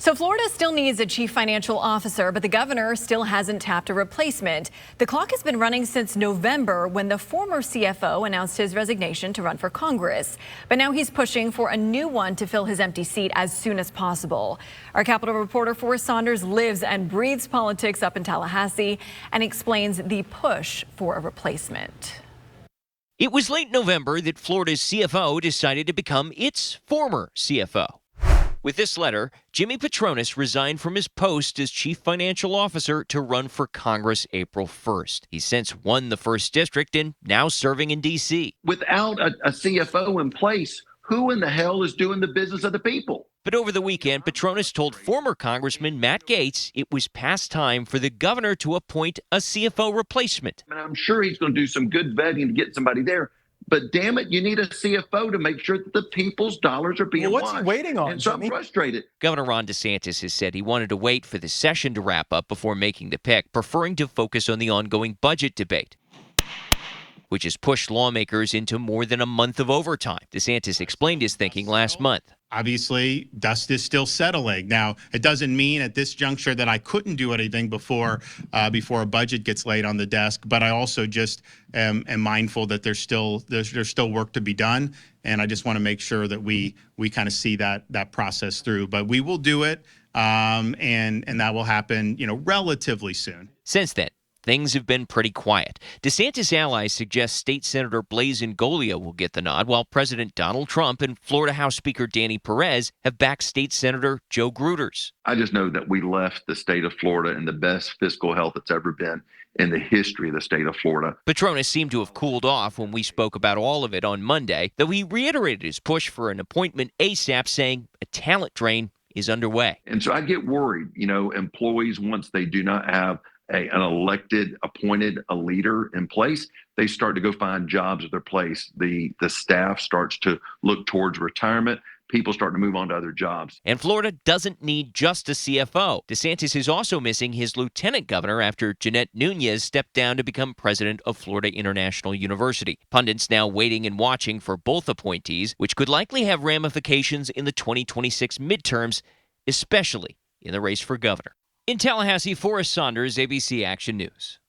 So Florida still needs a chief financial officer, but the governor still hasn't tapped a replacement. The clock has been running since November when the former CFO announced his resignation to run for Congress. But now he's pushing for a new one to fill his empty seat as soon as possible. Our Capitol reporter Forrest Saunders lives and breathes politics up in Tallahassee and explains the push for a replacement. It was late November that Florida's CFO decided to become its former CFO. With this letter, Jimmy Patronis resigned from his post as chief financial officer to run for Congress April 1st. He's since won the 1st district and now serving in D.C. Without a CFO in place, who in the hell is doing the business of the people? But over the weekend, Patronis told former Congressman Matt Gaetz it was past time for the governor to appoint a CFO replacement. And I'm sure he's going to do some good vetting to get somebody there. But damn it, you need a CFO to make sure that the people's dollars are being what's he watched. waiting on, And so Jimmy? I'm frustrated. Governor Ron DeSantis has said he wanted to wait for the session to wrap up before making the pick, preferring to focus on the ongoing budget debate, which has pushed lawmakers into more than a month of overtime. DeSantis explained his thinking last month. Obviously, dust is still settling. Now, it doesn't mean at this juncture that I couldn't do anything before a budget gets laid on the desk, but I also just am mindful that there's still work to be done, and I just want to make sure that we kind of see that process through. But we will do it, and that will happen, relatively soon. Since then, things have been pretty quiet. DeSantis allies suggest State Senator Blaise Ingoglia will get the nod, while President Donald Trump and Florida House Speaker Danny Perez have backed State Senator Joe Gruters. I just know that we left the state of Florida in the best fiscal health it's ever been in the history of the state of Florida. Patronis seemed to have cooled off when we spoke about all of it on Monday, though he reiterated his push for an appointment ASAP, saying a talent drain is underway. And so I get worried, employees, once they do not have an elected, appointed a leader in place, they start to go find jobs at their place. The staff starts to look towards retirement. People start to move on to other jobs. And Florida doesn't need just a CFO. DeSantis is also missing his lieutenant governor after Jeanette Nunez stepped down to become president of Florida International University. Pundits now waiting and watching for both appointees, which could likely have ramifications in the 2026 midterms, especially in the race for governor. In Tallahassee, Forrest Saunders, ABC Action News.